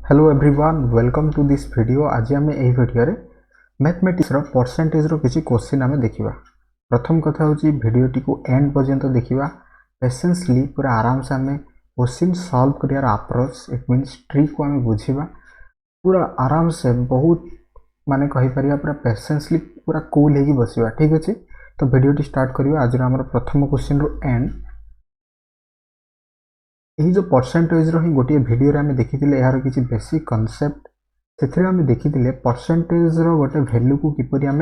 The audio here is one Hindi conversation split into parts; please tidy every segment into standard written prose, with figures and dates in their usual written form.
Hello everyone welcome to this video. आज आम यही वीडियो रे मैथमेटिक्स रो परसेंटेज रो किसी क्वेश्चन आम देखा। प्रथम कथा हूँ वीडियोटी को एंड पर्यंत देखा पेशेंसली पूरा आराम से आम क्वेश्चन सॉल्व कर अप्रोच इट मीन्स ट्रिक को आम बुझा पूरा आराम से बहुत माने कहीपर पूरा पेशेंसली पूरा कूल हो बसवा। ठीक अच्छे तो वीडियोटी स्टार्ट करवा। आज आम प्रथम क्वेश्चन रो एंड यही जो परसेंटेज रो ही गोटे वीडियो आम देखी यार किसी बेसिक कॉन्सेप्ट से आम देखी परसेंटेज रो गोटे वैल्यू को किपरि आम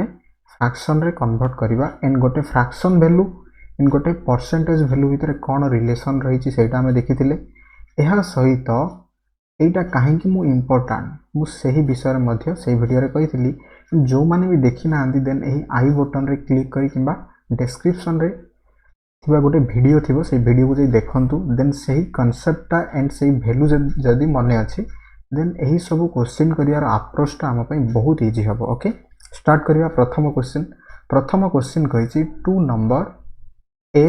फ्रैक्शन रे कन्वर्ट करवा एंड गोटे फ्रैक्शन वैल्यू एंड गोटे परसेंटेज वैल्यू भितर कौन रिलेशन रही से आम देखी सहित यहाँ कहीं मु इम्पोर्टाट मुझे विषय में से वीडियो कही जो मैंने भी देखी ना देन यही आई बटन रे क्लिक करी किंबा डिस्क्रिप्शन रे थिबा गोटे वीडियो थिबो से वीडियो को देखंतु देन सही कॉन्सेप्टटा एंड सही वैल्यू जदि मने अछि देन यही सब क्वेश्चन करियार अप्रोचटा हम पई बहुत इजी हबो। ओके स्टार्ट करिया। प्रथम क्वेश्चन कहिछि two number A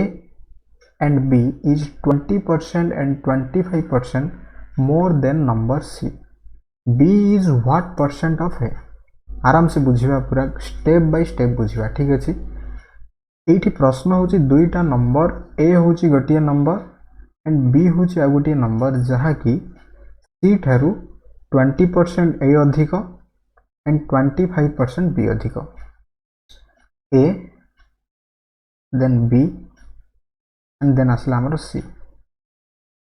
and B is 20% and 25% more than number C. B is what percent of A. आराम से बुझिबा पूरा स्टेप बाय स्टेप बुझिबा। ठीक अछि ये प्रश्न हूँ दुईटा नंबर ए हूँ गोटे नंबर एंड बी हूँ आ गोटे नंबर जहाँकि सी ठारू 20% ए अधिक एंड 25% बी अधिक। A then B and then आसला आमर सी।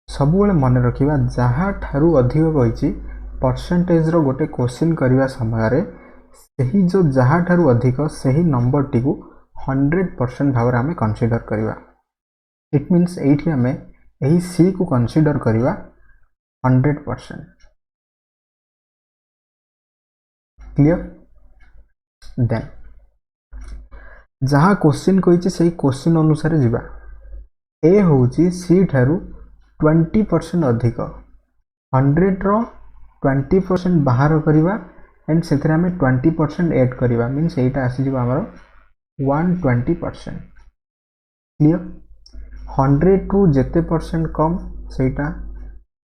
सब मन रखा जहाँ ठारू अधिक कही परसेंटेज रो गोटे क्वेश्चन करने समय से जो जहाँ ठारू अधिक से ही नंबर टी को 100% भाव आम कनसीडर करवा। इट मीन्स ये आम यही सी को कनसीडर करवा 100%। क्लियर। देन जहाँ क्वेश्चन कही से क्वेश्चन अनुसार जीवा। ए हूँ सी ठारू 20% अधिक 100 रो 20% बाहर करवा एंड से 20% एड करवा मीन्स यहाँ आसीज आमर 120%। क्लियर। 100 टू जेते परसेंट कम सेटा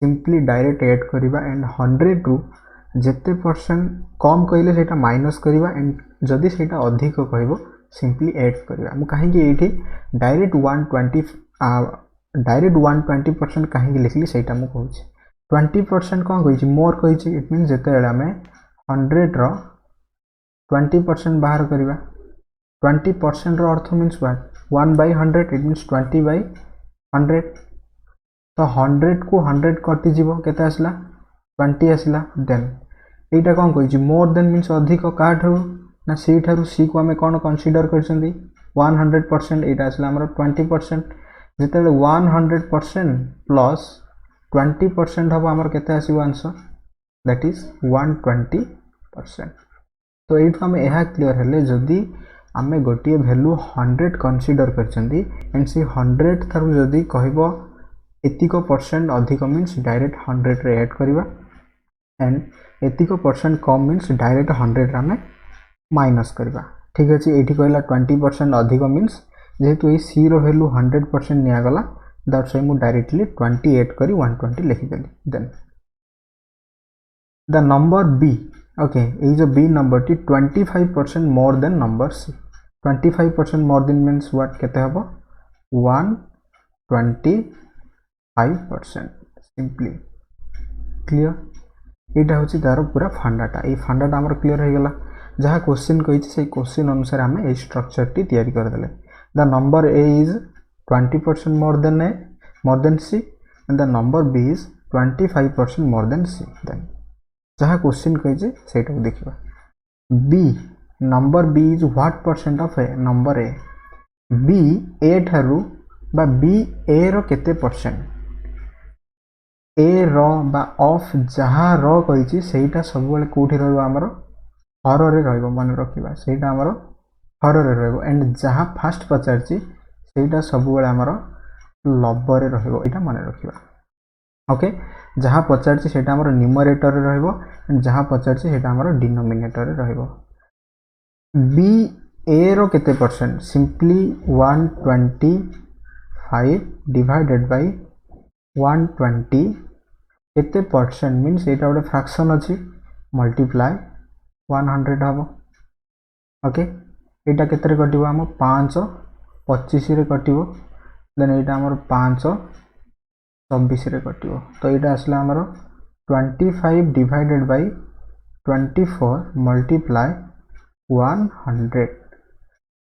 सिंपली डायरेक्ट ऐड करवा एंड 100 टू जेते परसेंट कम कहले सेटा माइनस करवा एंड जदि सेटा अधिक कहबो सिंपली ऐड करवा। मु कहीं ये डायरेक्ट 120% कहीं लिखली सेटा मु कहूँ 20% कौन कही मोर कही इट मीन जिते आम 100 रो 20% बाहर करवा 20% रो अर्थ मीन्स व्हाट 1/100 इट मीन्स 20/100 तो 100 को 100 कटि जीवो केते आसला 20 आसला। देन एटा कोन कहि मोर देन मीन्स अधिक का ठारू ना सी ठारू सी को आमे कोन कंसीडर करछंदी 100% एटा आसला हमर 20% जेते 100% प्लस 20% हबो हमर केते आसीबो आंसर दैट इज 120%। तो एठो आमे एहा क्लियर हेले जदी आमे गोटे वैल्यू 100 कनसीडर करछंदी एंड से 100 थारू जदी कहबो एतिक परसेंट अधिक मीन्स डायरेक्ट 100 रे ऐड करबा एंड एतिक परसेंट कम मीन्स डायरेक्ट 100 रे आमे माइनस करबा। ठीक अछि एठी कहला 20% अधिक मीन्स जेहेतु ए सी रो वैल्यू 100% निया गला दैट्स व्हाई मु डायरेक्टली 20 ऐड करी 120 लिखि देली। Then the number B okay ये जो बी नंबर टी 25% more than number C. 25% more than means what केते हबो 125% सिंपली। क्लियर। एटा होची तार पूरा फंडाटा ये फंडाटा हमर क्लियर हो गला। जहाँ क्वेश्चन कही से क्वेश्चन अनुसार आम ये स्ट्रक्चर टी तैयारी कर देले। The number A is 20% more than C and the number B is 25% more than C. Then जहाँ क्वेश्चन कही से देखा B number B is what percent of A number A. B A ठारू बा बी ए रो केते परसेंट ए रो बा ऑफ जहाँ रो कही सेटा सब बेले कोठी रहबो हमर हर रे रहबो मन रखिबा सेटा हमर हर रे रहबो एंड जहाँ फास्ट पचारची सेटा सब बेले हमर लब रे रहबो एटा मन रखिबा। ओके जहाँ पचारची सेटा हमर न्यूमरेटर रे रहबो एंड जहाँ पचारची सेटा हमर डिनोमिनेटर रे रहबो। बी ए रो केते परसेंट सिंपली 125 डिवाइडेड बाय 120 केते परसेंट मीन्स एटा गोटे फ्रैक्शन अछि मल्टीप्लाई 100 हम ओके एटा केते रे कटिबो हम 5 25 रे कटिबो देन एटा हमर 5 24 रे कटिबो तो एटा आसला हमर 25 डिवाइडेड बाय 24 मल्टीप्लाई 100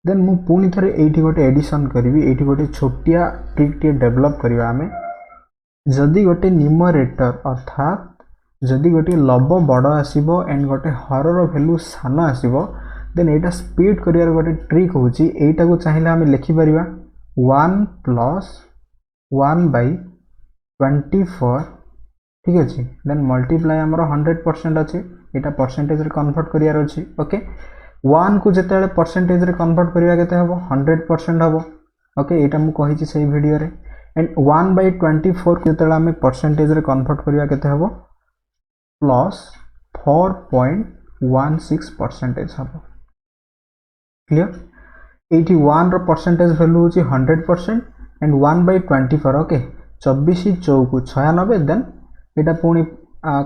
देन मु पुनी थरे एठी गोटे एडिशन करबी एठी गोटे छोटिया ट्रिक टे डेवलप करबा हमें जदि गोटे न्यूमरेटर अर्थात जदि गोटे लब बड़ आसीबो एंड गोटे हरर वैल्यू सान आसीबो देन एटा स्पीड करियार गोटे ट्रिक होची एटा को चाहिला हमें लिखि परिबा 1 प्लस 1 बाय 24 ठीक अछि देन मल्टीप्लाई हमर 100% अछि एटा परसेंटेज रे कन्वर्ट करियार अछि ओके 1 को जेतेले परसेंटेज रे कन्वर्ट करिया केते हबो 100% हबो ओके एटा मु कहि छि सेही वीडियो रे एंड 1 बाय 24 को जेतेले हमें परसेंटेज रे कन्वर्ट करिया केते हबो प्लस 4.16% हबो क्लियर 81 रो परसेंटेज वैल्यू होची 100% एंड 1 बाय 24 ओके 24 चौकु 96 देन एटा पुनी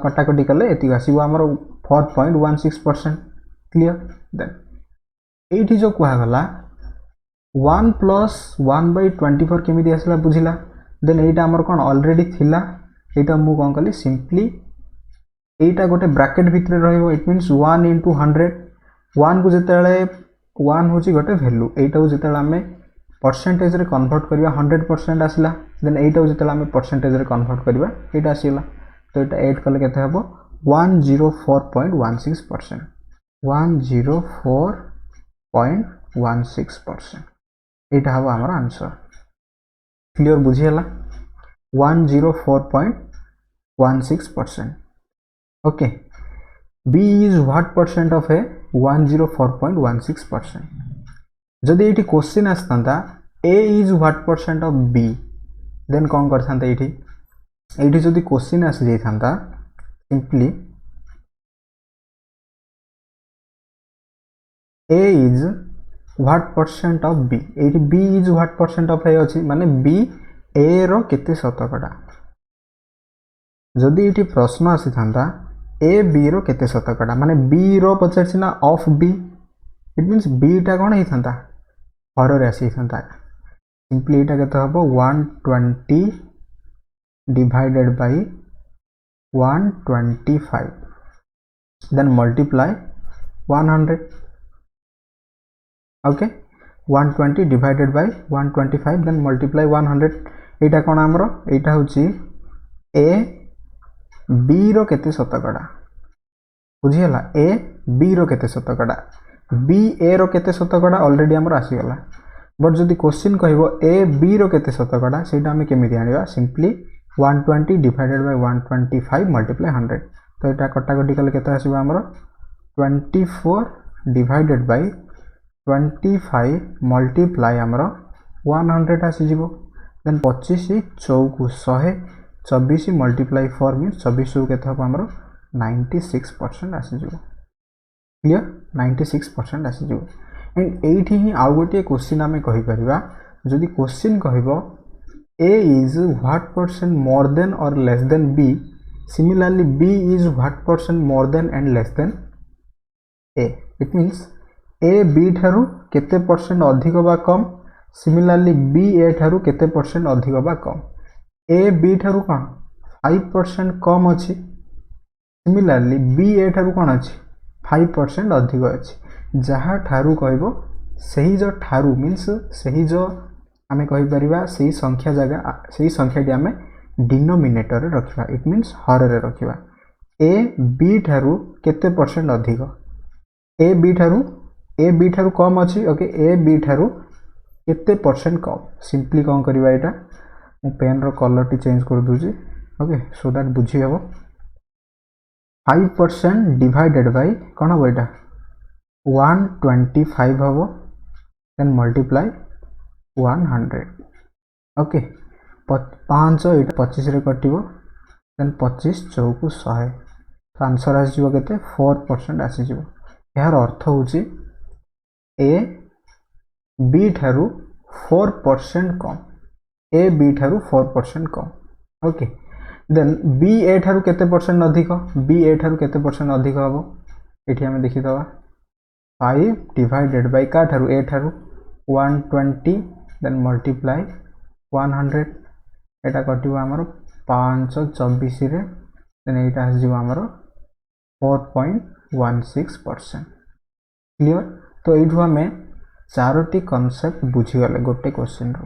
कटाकटी कले एति आसीबो हमर 4.16% क्लियर देन एठी जो कुहा गला 1 प्लस 1 बाय 24 केमिति आसला बुझिला देन एटा हमर कोन ऑलरेडी थिला एटा मु कोन कली सिंपली एटा गोटे ब्रैकेट भितरे रहइबो इट मींस 1 into 100 1 को जेतेले 1 होची गोटे वैल्यू एटा को जेतेले हमें परसेंटेज रे कन्वर्ट करिवा 100% आसला देन एटा को जेतेले हमें परसेंटेज रे कन्वर्ट करिवा एटा आसीला तो एटा ऐड करले केते हबो 104.16% 104.16% एटा हबो हमर आंसर क्लियर बुझियला 104.16% okay B is what percent of a 104.16% जदि एठी क्वेश्चन आस्तांता A is what percent of B then कौन करथांता एठी जदि क्वेश्चन आसी जाइथांता simply A is what percent of B एठी B is what percent of A अछि माने B A रो केते शतकड़ा जदि एठी प्रश्न आसी थांता A B रो केते शतकड़ा माने B रो पचारछि ना of B it means B टा कोन हे थांता हर रे आसी थांता सिंपली एटा केते हबो 120 divided by 125 then multiply 100 okay 120 divided by 125 then multiply 100 एटा कोन हमरो एटा होची A B रो केते शतकड़ा बुझियला A B रो केते शतकड़ा B A रो केते शतकड़ा ऑलरेडी हमर आसी गला बट जदि क्वेश्चन कहबो A B रो केते शतकड़ा सेटा हमें केमिति आनिबा सिंपली 120 डिवाइडेड बाय 125 मल्टीप्लाई 100 तो एटा कटाकटी कले केते आसीबा हमर 24 डिवाइडेड बाय 25 मल्टीप्लाई हमर 100 आसी जिवो देन 25 चौकु 100 24 मल्टीप्लाई 4 मीन्स 24 केते हबो हमर 96% आसी जिवो क्लियर 96% आसी जिवो एंड एठी ही आउ गोटे क्वेश्चन हमें कहि परिबा जदि क्वेश्चन कहबो A is what percent more than or less than B similarly B is what percent more than and less than A it means A B ठारू केते परसेंट अधिक बा कम सिमिलरली B A ठारू केते परसेंट अधिक बा कम A B ठारू कोन 5% कम अछि सिमिलरली B A ठारू कोन अछि 5% अधिक अछि जहा ठारू कहबो सही जो ठारू मींस सही जो हमें कहि परिबा सही संख्या जगह सही संख्याटी हमें डिनोमिनेटर रे रखिबा इट मींस हर रे रखिबा A B ठारू केते परसेंट अधिक A B ठारू कम अछि ओके A B ठारू केते परसेंट कम सिंपली कोन करबा एटा मु पेन रो कलर टी चेंज कर दूची ओके सो दैट बुझी हेबो 5% डिवाइडेड बाय कोन हो एटा 125 हबो देन मल्टीप्लाई 100 ओके 5 एटा 25 रे कटिबो देन 25 चौकु 100 तो आंसर आसी जिवो केते 4% आसी जिवो यार अर्थ होची A B ठारू 4% कम A B ठारू 4% कम ओके देन बी ए ठारू केते परसेंट अधिक बी ए ठारू केते परसेंट अधिक हम ये आम देखीदे 5 डिवाइडेड बाय का ठारू ए ठारू 120 देन मल्टीप्लाई 100 एटा कटिव आमर 524 रे देन एटा आसीजो आमर 4.16%। क्लियर। तो ये आम चारोटी कॉन्सेप्ट बुझीगले गोटे क्वेश्चन रो।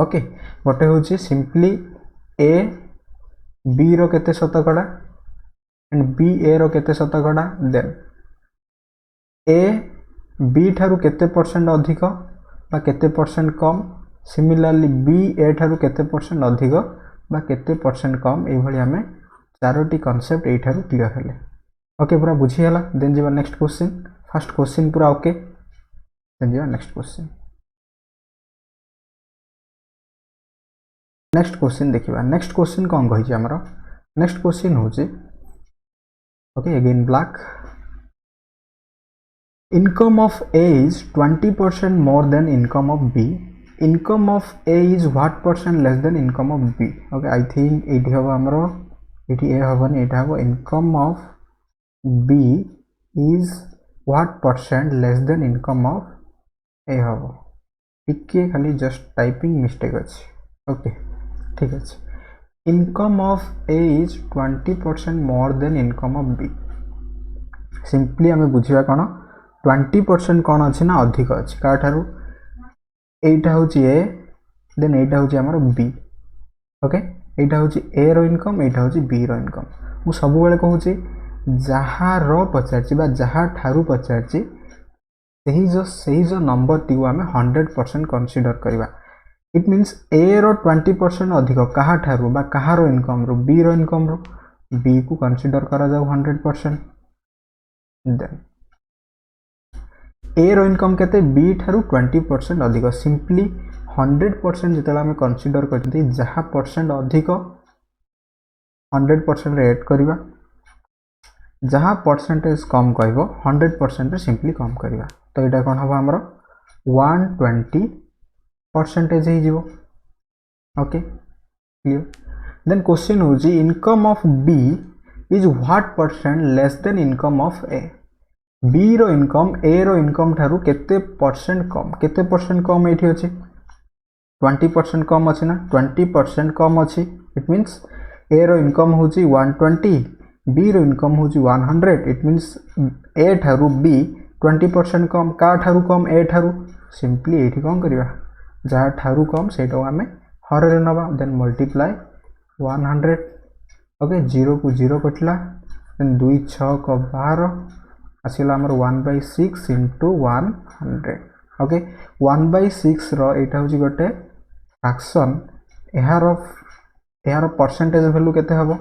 ओके गोटे हूँ सिंपली ए बी रो केते शतकड़ा एंड बी ए रो केते शतकड़ा देन ए बी ठारू केते परसेंट अधिक बा केते percent come similarly B A ठारू केते परसेंट अधिक बा केते परसेंट कम ये भाई आम चारोटी कॉन्सेप्ट ये ठारू क्लियर हेले। ओके पूरा बुझीगला। देन जीवा नेक्स्ट क्वेश्चन। फर्स्ट क्वेश्चन पूरा ओके देन जीवा नेक्स्ट क्वेश्चन। नेक्स्ट क्वेश्चन देखिबा। नेक्स्ट क्वेश्चन कौन कहि हमरो नेक्स्ट क्वेश्चन होचे okay again black income of A is 20% more than income of B. Income of A is what percent less than income of B? Okay, I think it have amro it A havan it have income of B is what percent less than income of A have टिके खाली जस्ट टाइपिंग मिस्टेक अच्छे। ओके ठीक अच्छे। Income of A is 20% more than income of B. Simply आम बुझा कौन 20% कौन अच्छी ना अधिक अच्छी क्या ठारू एटा हूँ ए देन एटा हूँ आमर बी। ओके एटा हूँ ए रो इनकम एटा हूँ बी रो इनकम। मु सब बेले कहूँ जार पचार जहाँ ठारू पचार जो नंबर टी आम 100% कनसीडर करवा। इट मीन्स ए रो 20% अधिक क्या ठारू बा कହାର इनकम रो बी रो इनकम रो बी को कनसीडर करा जाऊ 100%। देन ए रो इनकम केते बी ठारू 20% अधिक सिंपली 100% जिते आम कनसीडर करते जहाँ परसेंट अधिक 100% रे ऐड करवा जहाँ परसेंटेज कम कह 100% सिंपली कम करवा। तो यहाँ कौन हम आमर 120% हो। Okay clear. देन क्वेश्चन हूँ income of B is what percent less than income of A. B रो इनकम ए रो इनकम ठारू केते परसेंट कम ये अच्छे 20% कम अच्छे ना 20% कम अच्छी। इट मीन्स ए रो इनकम हूँ 120 बी रो इनकम हूँ 100। इट मीन्स ए ठारू बी 20% कम का ठारू कम ए ठारू सिंपली ये कौन करवा जहाँ ठारू कम से आम हर नवा देन मल्टीप्लाई 100। ओके 0 को 0 कटला देन 2 6 को 12 आसला आमर 1/6 इंटू 100। ओके 1/6 रो हूँ गोटे फ्रैक्शन यार परसेंटेज वैल्यू केते हबो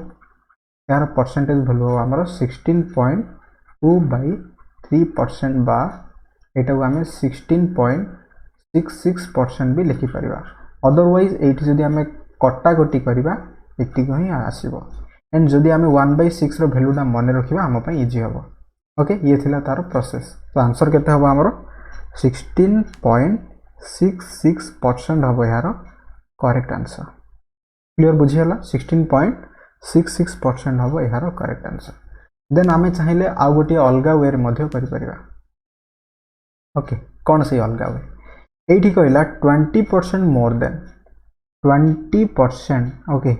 यार परसेंटेज वैल्यू हम आमर 16.2/3% बा एटा को आम 16.66% भी लिखिपर। अदरवाइज ये जदि आम कटाकटी करवा एति ही आसब एंड जदि आम 1/6 रो वैल्यूटा मन रखा आम इजी हम। ओके ये थिला तार प्रोसेस। तो आंसर केते हबो हमरो 16.66% हबो यार करेक्ट आंसर। क्लियर बुझीगला 16.66% हबो यार करेक्ट आंसर। देन आमे चाहिए आउ गोटे अलग वे मध्य करिपरिबा। ओके कौन से अलग वे एठी कहला 20% more then 20%। Okay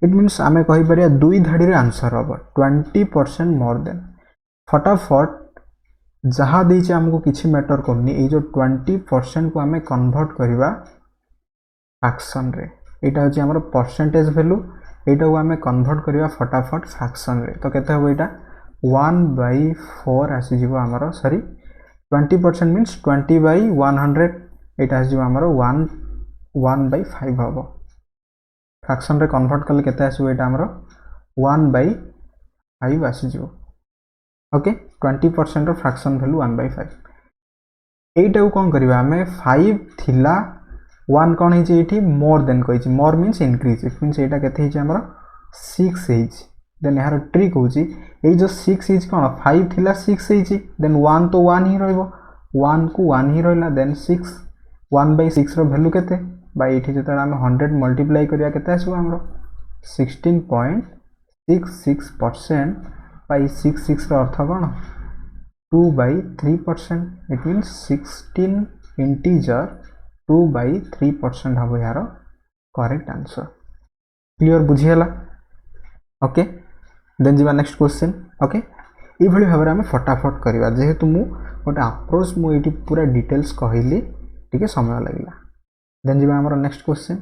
it means आमे कहि परिया दुई धाड़ी रे आंसर हबो 20% मोर देन। फटाफट जहाँ देचे हमको किसी मैटर करनी ये जो 20% को आम कन्वर्ट करवा फ्रैक्शन रे यहाँ हूँ आम परसेंटेज वैल्यू यहाँ को आम कन्वर्ट करवा फटाफट फ्रैक्शन रे। तो केते हबो एटा 1/4 आसीजिवो आमर सॉरी 20% मीन्स 20/100 यहाँ आसीजिवो आमर 1/5 हबो फ्रैक्शन रे कन्वर्ट कले केते आसीबो एटा आमर 1/5 आसीजिवो। ओके 20% रो फ्रैक्शन वैल्यू 1/5 एटा कौन करवा आम 5 थिला 1 कौन है मोर देन कही मोर मीन्स इंक्रीज। इट मीन्स यहाँ के आमर 6 देन यार ट्रिक हूँ ये जो 6 इज कौन 5 थिला 6 देन 1 तो 1 ही रहिबो 1 को 1 ही रहा देन 6 1/6 रो वैल्यू केते बाय ये जो आम 100 मल्टीप्लाई करिया केते आसबो हमरो 16.66% by 66 रो अर्थ कौन 2/3%. इट मीन्स 16 इंटीजर 2/3% हम यार करेक्ट आंसर. क्लियर बुझीगला. ओके देन जी नेक्स्ट क्वेश्चन. ओके ये भाव में फटाफट करवा जेहेतु मु गोटे अप्रोच मुझे पूरा डिटेल्स कहली टी समय लगला. देन जी आमर नेक्स्ट क्वेश्चन.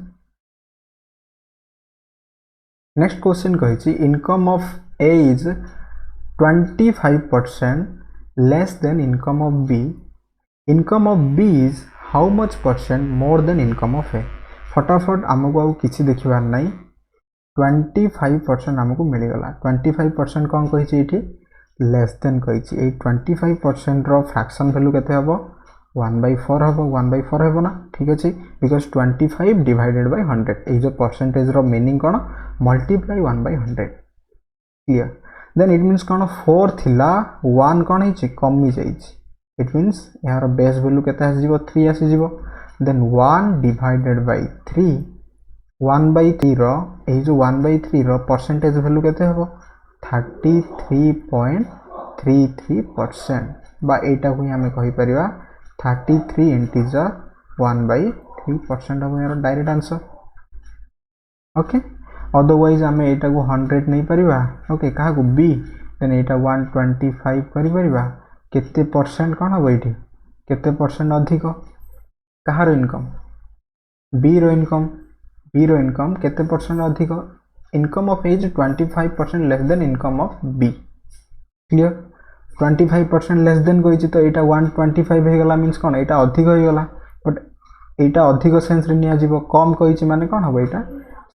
नेक्स्ट क्वेश्चन कही income of A is 25% less than income of B. Income of B is how much percent more than income of A. फटाफट आमको आउ किसी देखिबार नहीं 25% आमको मिलगला. 25% कौन कही लेस देन कही 25% रो फ्रैक्शन वैल्यू केते हबो 1/4 हबो. 1/4 हबो ना. ठीक अच्छे बिकॉज 25 डिवाइडेड बाय 100 ये जो परसेंटेज रो मीनिंग कौन multiply 1/100. Clear. Then it means कौन 4 थिला 1 कौन है कमी जाइए. इट मीन्स यार बेस वैल्यू केते आसीजिवो 3 आसीजिवो. देन 1 डिवाइडेड बाय 3 1/3 रो ये जो 1/3 रो परसेंटेज वैल्यू केते हबो 33.33% बा एटा को हमें कहि परिबा 33 इंटीजर 1/3% हम यार डायरेक्ट आंसर. ओके अदरवाइज आम एटा को 100 नहीं परिबा. ओके कहा को बी देन एटा 125 करि परिबा. केते परसेंट कौन हम ये केते परसेंट अधिक कहार इनकम बी रो इनकम. बी रो इनकम केते परसेंट अधिक income of A is 25% less than income of B. Clear. 25% less than कही तो यहाँ 125 हो गला मीन्स कौन यहाँ अधिक हो गला. बट यहाँ अधिक सेन्स नियाजिबो कम कही माने कौन हम यहाँ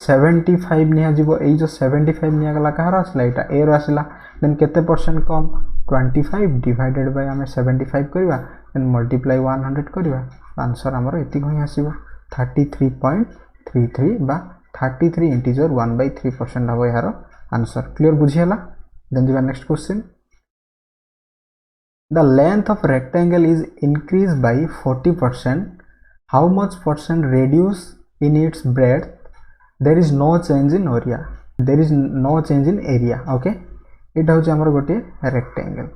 75 नियाजिबो. यही जो 75 नियागला कहार आसला यहाँ ए रो आसला. देन केते परसेंट कम 25 डिवाइडेड बाय आम 75 करवा देन मल्टीप्लाई 100 करवा आंसर आमर एति ही आसीबो 33.33 बा 33 इंटीजर 1/3% हम यार आंसर. क्लियर बुझीगला. देन जी next question. The length of rectangle is increased by 40%. How much percent reduce in its breadth? There is no change in area. There is no change in area. Okay. इटा हूँ आमर गोटे रेक्टेंगल.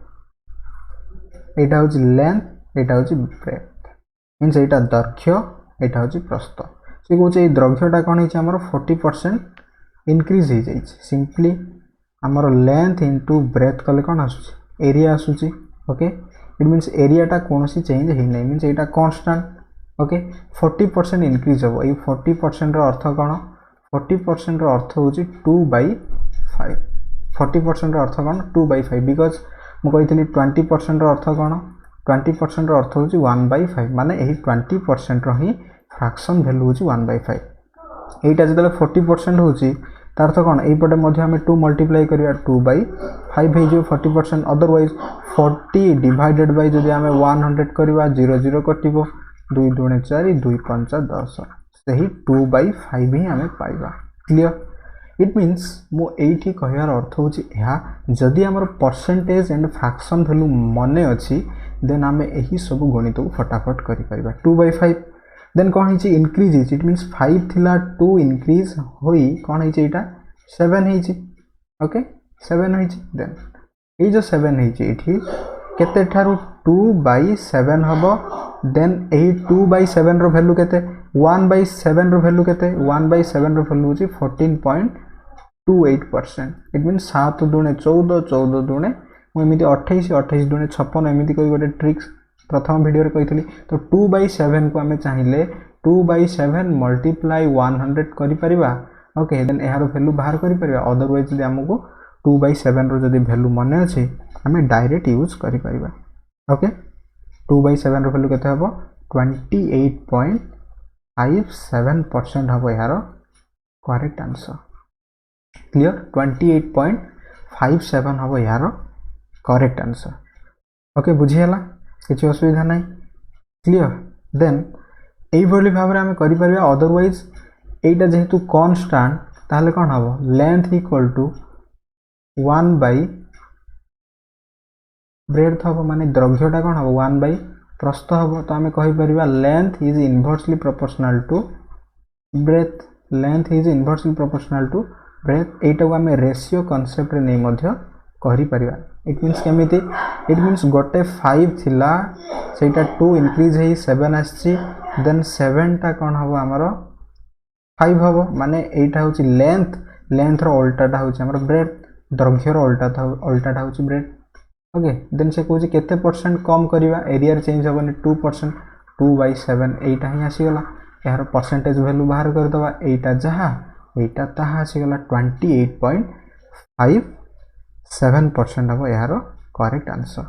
यहाँ हूँ लेंथ यहाँ हूँ ब्रेथ मीन्स यहाँ दैर्घ्य यहाँ हूँ प्रस्थ. से कहे दैर्घ्यटा कौन है 40% इनक्रीज हो जाए. सिंपली आमर लेंथ इंटू ब्रेथ कले कौन आसूँ एरिया आसूँ. ओके इट मीन्स एरियाटा कौन सी चेंज है नहीं मीन्स यहाँ कांस्टेंट. ओके 40% इनक्रीज हम ये 40% अर्थ कौन 40% अर्थ हूँ 2/5. 40% अर्थ कौन 2/5 बिकज मुझे 20% अर्थ कौन 20% अर्थ हूँ 1/5 माने यही 20% ही फ्रैक्शन वैल्यू हूँ 1/5. यहाँ जो 40% हूँ तार अर्थ कौन यहीपटे आम 2 मल्टीप्लाई करवा 2/5 हो 40%. अदरवाइज 40 डिवाइडेड बाय जदि आम 100 करवा 0 0 कटिबो 2 दूणे 4 2 5 10 सही 2/5 ही आम पाइबा. क्लियर. इट मीन्स मुझे कहार अर्थ हूँ जदि आमर परसेंटेज एंड फ्रैक्शन वैल्यू मने अच्छी देन आम यही सब गणित को फटाफट करि परिबा. 2/5 देन कौन है इनक्रीज है. इट मीन्स 5 थिला 2 इनक्रीज होई कौन है यहाँ 7 है. ओके 7 है. देन ये जो 7 है ये केते ठारू 2/7 हम. देन यही 2/7 रो वैल्यू केते 1/7 रो वैल्यू केते 1/7 रो वैल्यू होची 14.28%. इट मीन्स 7 दूणे 14 14 दूणे मुझे 28 28 दूणे 56 एमती कोई गोटे ट्रिक्स प्रथम वीडियो रे कही. तो 2/7 को आम चाहिए 2/7 मल्टीप्लाई 100 करि परिबा. ओके देन यार वैल्यू बाहर करि परिबा. अदरवाइज जदि हमको 2/7 रो जदि वैल्यू मने अछि आम डायरेक्ट यूज करि परिबा. ओके 2/7 रो वैल्यू केते हबो 28.57% हम यार करेक्ट आंसर. क्लियर. 28.57 हम यार करेक्ट आंसर. ओके बुझीगला किसी असुविधा नहीं. क्लियर. देन यही भाव में आम कर. अदरवाइज यहाँ जेहेतु कॉन्स्टेंट ताहले कौन हम लेंथ इक्वल टू 1/ ब्रेथ हम माने दैर्घ्यटा कौन हम 1/ प्रस्थ हम. तो आम कहीपर length is inversely proportional to breadth. Length is inversely proportional to breadth एटा आम रेशियो कनसेप्ट रे नहीं मध्य कहि परिबा इट मीन्स केमिति इट मीन्स गोटे 5 थिला सेटा 2 इंक्रीज हे 7 आछि देन 7 टा कोन हबो हमर 5 हबो माने एटा होची लेंथ रो उल्टाटा होची हमर ब्रेथ दैर्घ्य रो उल्टाटा होची ब्रेथ ओके देन से कहूँ केते परसेंट कम करवा एरिया चेंज हेनी 2% 2/7 एटा ही आसीगला यार परसेंटेज वैल्यू बाहर करदे एटा जहाँ एटा ताहा आसीगला 28.57% हम यार correct answer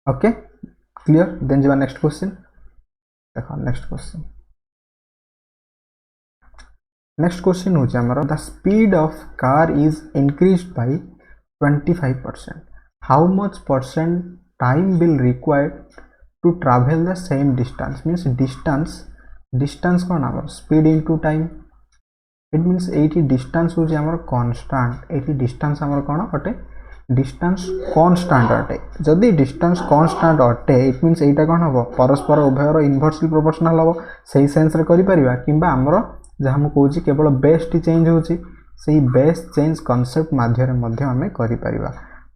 okay clear then जब नेक्स्ट क्वेश्चन देखो नेक्स्ट क्वेश्चन हो the speed of car is increased by 25%. How much percent time will required to travel the same distance? Means distance कौन आमर speed into time. It means eighty distance हो जामर constant. एटी distance आमर कौन अटे distance constant अटे. जदि distance constant अटे it means एटा कौन हबो परस्पर उभयर inversely proportional हबो सही सेंस रे करि परिबा किंबा आमर जहाँ मु कहूची केवल बेस टी चेंज होची सही बेस चेंज कांसेप्ट माध्यम मध्य हमें करि परिबा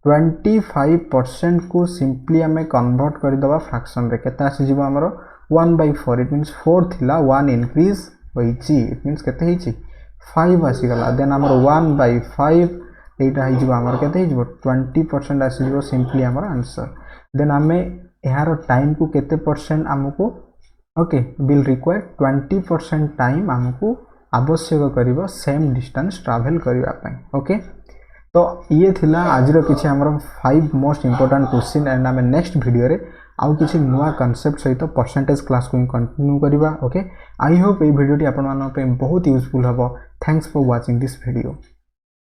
25% को सिंपली हमें कन्वर्ट कर दबा फ्रैक्शन रे केता आसी जीवो हमरो 1/4 इट मींस 4 थिला 1 इंक्रीज होईची इट मींस केते हिची 5 आसी गला देन हमरो 1/5 एटा hi जीवो हमरो केते hi जीवो 20% आसी जीवो सिंपली हमरो आंसर देन हमें यार टाइम को केते परसेंट हमको ओके विल रिक्वायर 20% टाइम हमको आवश्यक करिवो सेम डिस्टेंस ट्रैवल करिवा पई ओके तो ये थिला आजर किछि हमर 5 मोस्ट इंपोर्टेंट क्वेश्चन एंड आम नेक्स्ट वीडियो रे आउ किछि नुवा कांसेप्ट सहित परसेंटेज क्लास को कंटिन्यू करिवा ओके आई होप ए वीडियो टी आपन मानन पे बहुत यूजफुल हबो thanks for watching this video.